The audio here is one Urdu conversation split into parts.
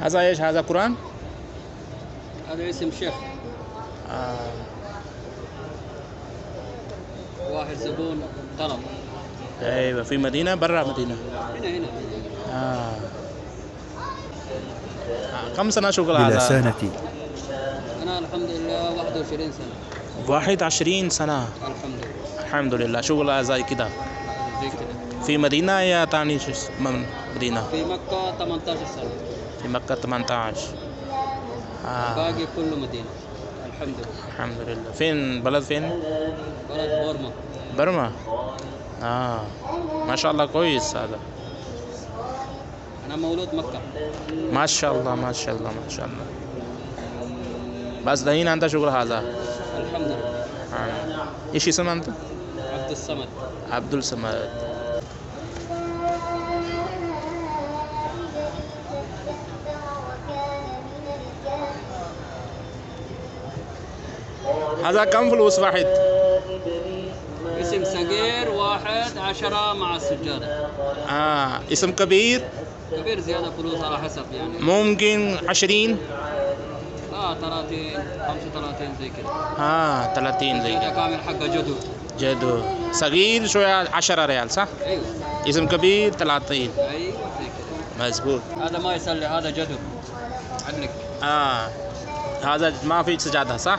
هذا قرآن؟ هذا اسم شيخ. واحد زبون طلب. ايوه، في مدينة برا مدينة؟ هنا. كم سنة شغل بلا هذا؟ سنتي. أنا الحمد لله 21 سنة. 21 سنة. الحمد لله. شغل زي كده زي كده. في مدينة يا تاني مدينة؟ في مكة 18 سنة. في مكة 18. باقي كله مدينة. الحمد لله. فين بلد فين؟ بلد برما. ما شاء الله كويس هذا. أنا مولود مكة. ما شاء الله. بس دحين أنت شغل هذا؟ الحمد لله. إيش اسم أنت؟ عبد الصمد. هذا كم فلوس واحد؟ اسم صغير 1 10 مع السجادة. اسم كبير زيادة فلوس على حسب يعني. ممكن 20. 30 35 زي كده. 30 زي كده. كامل حقه جدو. صغير شوية 10 ريال صح؟ ايوه. اسم كبير 30. ايوه زي كده. مظبوط. هذا ما يصلي، هذا جدو عندك. هذا ما في سجادة صح؟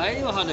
ايوه هذا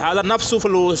هذا نفس فلوس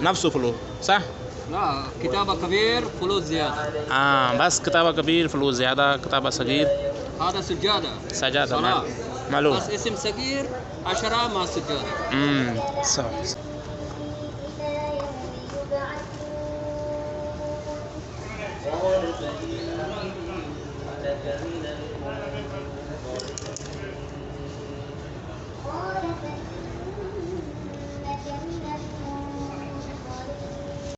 نفس فلوس صح؟ لا كتابة كبير فلوس زيادة. بس كتابة كبير فلوس زيادة، كتابة صغير هذا سجادة معلوم. بس اسم صغير 10 مع السجادة. صح.